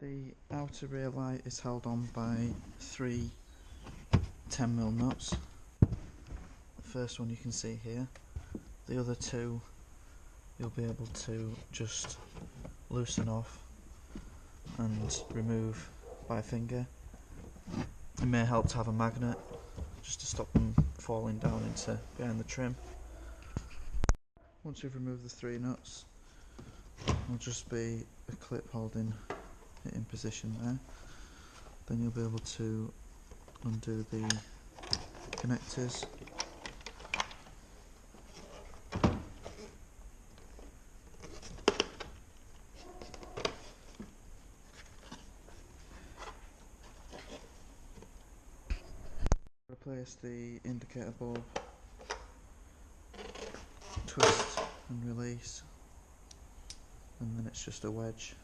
The outer rear light is held on by three 10mm nuts. The first one you can see here. The other two you'll be able to just loosen off and remove by finger. It may help to have a magnet just to stop them falling down into behind the trim. Once you've removed the three nuts, there'll just be a clip holding it in position there. Then you'll be able to undo the connectors. Replace the indicator bulb, twist and release, and then it's just a wedge.